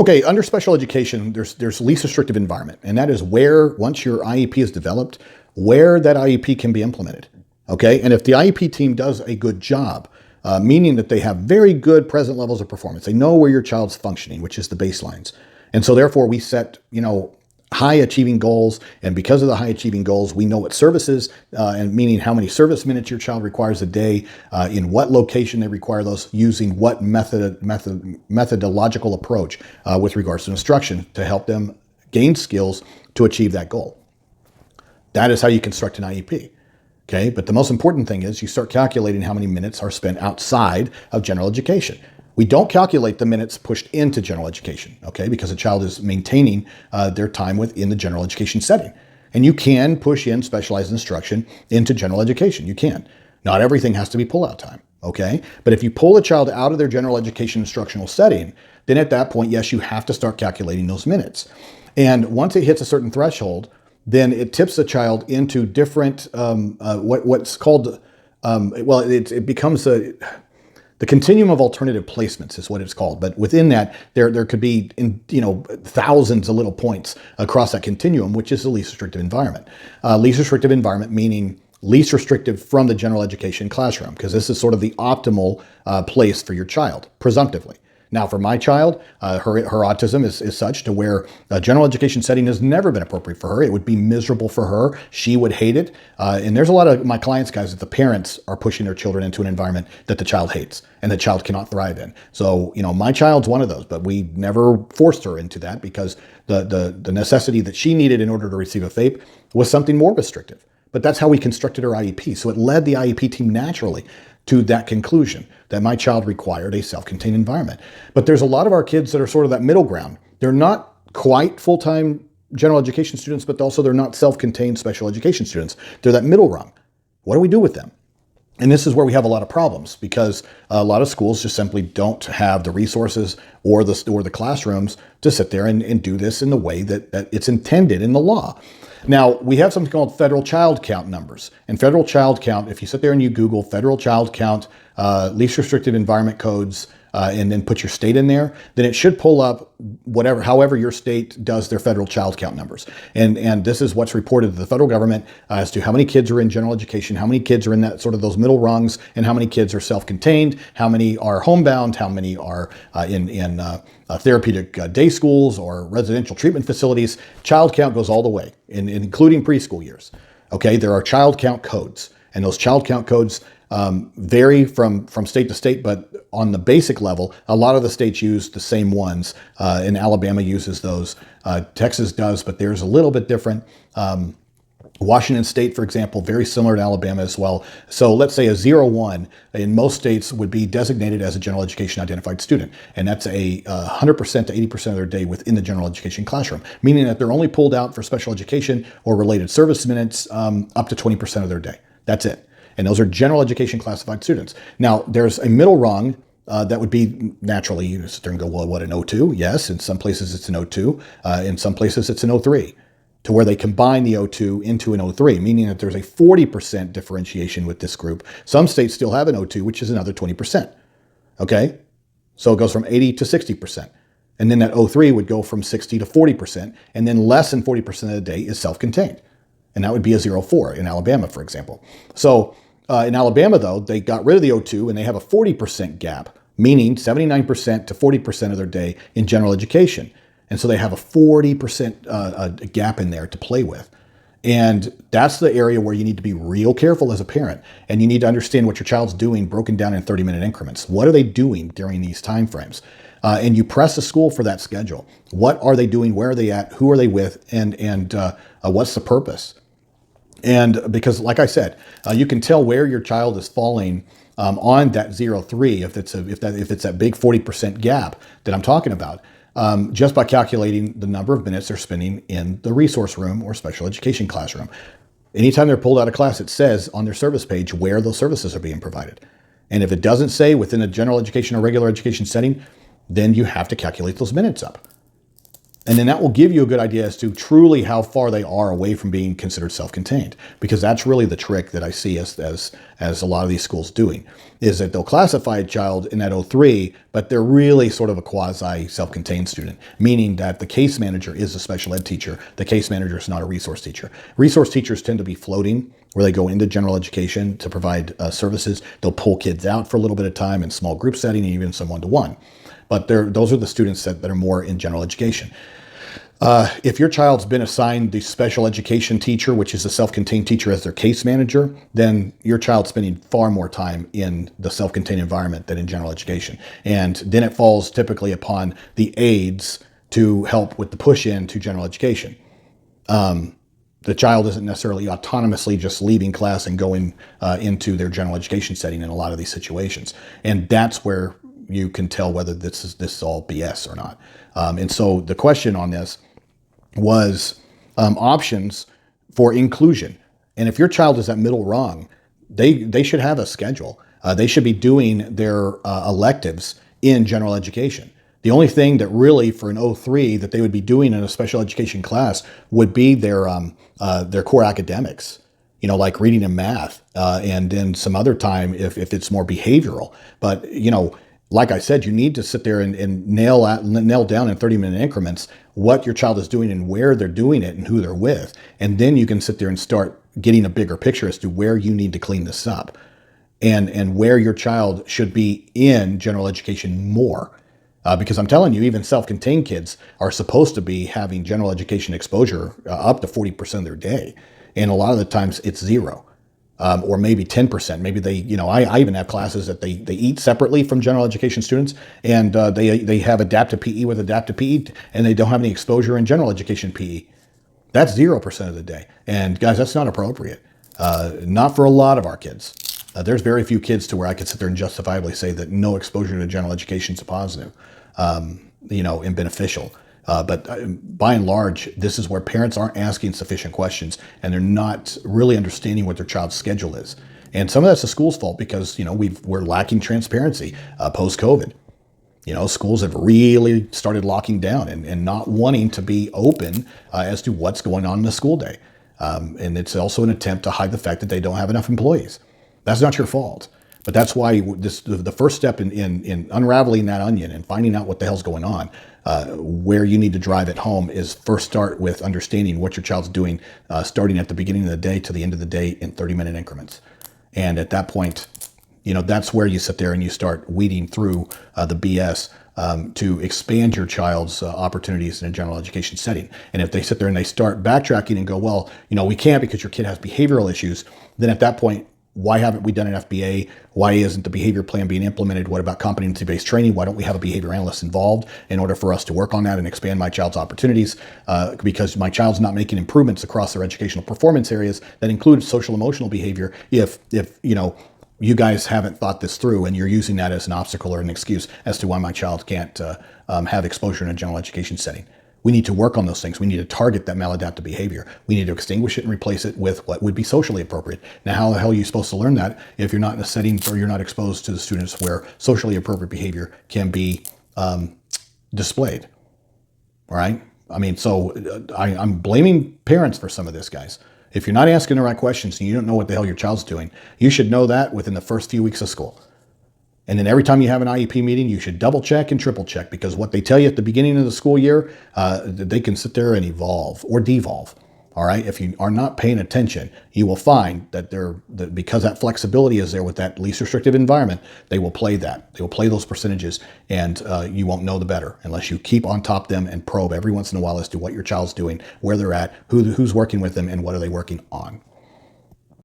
Okay, under special education, there's least restrictive environment, and that is where, once your IEP is developed, where that IEP can be implemented. Okay, and if the IEP team does a good job, meaning that they have very good present levels of performance, they know where your child's functioning, which is the baselines, and so therefore we set, high achieving goals, and because of the high achieving goals, we know what services, and meaning how many service minutes your child requires a day, in what location they require those, using what methodological approach with regards to instruction to help them gain skills to achieve that goal. That is how you construct an IEP. Okay, but the most important thing is you start calculating how many minutes are spent outside of general education. We don't calculate the minutes pushed into general education, okay, because a child is maintaining their time within the general education setting. And you can push in specialized instruction into general education. You can. Not everything has to be pull-out time, okay? But if you pull a child out of their general education instructional setting, then at that point, yes, you have to start calculating those minutes. And once it hits a certain threshold, then it tips the child into different, what's called, it becomes the continuum of alternative placements is what it's called. But within that, there could be thousands of little points across that continuum, which is the least restrictive environment. Least restrictive environment meaning least restrictive from the general education classroom, because this is sort of the optimal place for your child, presumptively. Now, for my child, her autism is such to where a general education setting has never been appropriate for her. It would be miserable for her. She would hate it. And there's a lot of my clients, guys, that the parents are pushing their children into an environment that the child hates and the child cannot thrive in. So, my child's one of those, but we never forced her into that because the necessity that she needed in order to receive a FAPE was something more restrictive. But that's how we constructed our IEP. So it led the IEP team naturally to that conclusion that my child required a self-contained environment. But there's a lot of our kids that are sort of that middle ground. They're not quite full-time general education students, but also they're not self-contained special education students. They're that middle rung. What do we do with them? And this is where we have a lot of problems because a lot of schools just simply don't have the resources or the classrooms to sit there and do this in the way that it's intended in the law. Now, we have something called federal child count numbers. And federal child count, if you sit there and you Google federal child count, least restrictive environment codes, and then put your state in there, then it should pull up however your state does their federal child count numbers. And this is what's reported to the federal government as to how many kids are in general education, how many kids are in that sort of those middle rungs, and how many kids are self-contained, how many are homebound, how many are in therapeutic day schools or residential treatment facilities. Child count goes all the way, including preschool years. Okay, there are child count codes, and those child count codes vary from state to state, but on the basic level, a lot of the states use the same ones. And Alabama uses those. Texas does, but theirs a little bit different. Washington State, for example, very similar to Alabama as well. So let's say a 0-1 in most states would be designated as a general education identified student. And that's a 100% to 80% of their day within the general education classroom, meaning that they're only pulled out for special education or related service minutes up to 20% of their day. That's it. And those are general education classified students. Now, there's a middle rung that would be naturally, you sit there and go, well, what, an O2? Yes, in some places it's an O2. In some places it's an O3, to where they combine the O2 into an O3, meaning that there's a 40% differentiation with this group. Some states still have an O2, which is another 20%. Okay? So it goes from 80 to 60%. And then that O3 would go from 60 to 40%. And then less than 40% of the day is self-contained. And that would be a 0-4 in Alabama, for example. So in Alabama, though, they got rid of the O2 and they have a 40% gap, meaning 79% to 40% of their day in general education. And so they have a 40% gap in there to play with. And that's the area where you need to be real careful as a parent. And you need to understand what your child's doing broken down in 30-minute increments. What are they doing during these time frames? And you press the school for that schedule. What are they doing? Where are they at? Who are they with? And what's the purpose? And because, like I said, you can tell where your child is falling on that 0-3 if it's that big 40% gap that I'm talking about, just by calculating the number of minutes they're spending in the resource room or special education classroom. Anytime they're pulled out of class, it says on their service page where those services are being provided. And if it doesn't say within a general education or regular education setting, then you have to calculate those minutes up. And then that will give you a good idea as to truly how far they are away from being considered self-contained, because that's really the trick that I see as a lot of these schools doing, is that they'll classify a child in that 03, but they're really sort of a quasi self-contained student, meaning that the case manager is a special ed teacher. The case manager is not a resource teacher. Resource teachers tend to be floating, where they go into general education to provide services. They'll pull kids out for a little bit of time in small group setting and even some one-to-one. But those are the students that are more in general education. If your child's been assigned the special education teacher, which is a self-contained teacher, as their case manager, then your child's spending far more time in the self-contained environment than in general education. And then it falls typically upon the aides to help with the push in to general education. The child isn't necessarily autonomously just leaving class and going into their general education setting in a lot of these situations. And that's where you can tell whether this is all BS or not. And so the question on this was options for inclusion. And if your child is at middle rung, they should have a schedule. They should be doing their electives in general education. The only thing that really for an 03 that they would be doing in a special education class would be their core academics, like reading and math, and then some other time if it's more behavioral. But, like I said, you need to sit there and nail down in 30-minute increments what your child is doing and where they're doing it and who they're with. And then you can sit there and start getting a bigger picture as to where you need to clean this up and where your child should be in general education more. Because I'm telling you, even self-contained kids are supposed to be having general education exposure up to 40% of their day. And a lot of the times it's zero. Or maybe 10%. Maybe they, I even have classes that they eat separately from general education students, and they have adaptive PE with adaptive PE, and they don't have any exposure in general education PE. That's 0% of the day. And guys, that's not appropriate. Not for a lot of our kids. There's very few kids to where I could sit there and justifiably say that no exposure to general education is a positive, and beneficial. But by and large, this is where parents aren't asking sufficient questions and they're not really understanding what their child's schedule is. And some of that's the school's fault because, we're lacking transparency post-COVID. Schools have really started locking down and not wanting to be open as to what's going on in the school day. And it's also an attempt to hide the fact that they don't have enough employees. That's not your fault. But that's why the first step in unraveling that onion and finding out what the hell's going on, where you need to drive it home is first start with understanding what your child's doing, starting at the beginning of the day to the end of the day in 30-minute increments. And at that point, that's where you sit there and you start weeding through the BS to expand your child's opportunities in a general education setting. And if they sit there and they start backtracking and go, well, we can't because your kid has behavioral issues, then at that point, why haven't we done an FBA? Why isn't the behavior plan being implemented? What about competency-based training? Why don't we have a behavior analyst involved in order for us to work on that and expand my child's opportunities? Because my child's not making improvements across their educational performance areas that include social emotional behavior. If you guys haven't thought this through and you're using that as an obstacle or an excuse as to why my child can't have exposure in a general education setting. We need to work on those things. We need to target that maladaptive behavior. We need to extinguish it and replace it with what would be socially appropriate. Now, how the hell are you supposed to learn that if you're not in a setting or you're not exposed to the students where socially appropriate behavior can be displayed? All right? So I'm blaming parents for some of this, guys. If you're not asking the right questions and you don't know what the hell your child's doing, you should know that within the first few weeks of school. And then every time you have an IEP meeting, you should double check and triple check, because what they tell you at the beginning of the school year, they can sit there and evolve or devolve. All right. If you are not paying attention, you will find that because that flexibility is there with that least restrictive environment, they will play that. They will play those percentages, and you won't know the better unless you keep on top of them and probe every once in a while as to what your child's doing, where they're at, who's working with them, and what are they working on.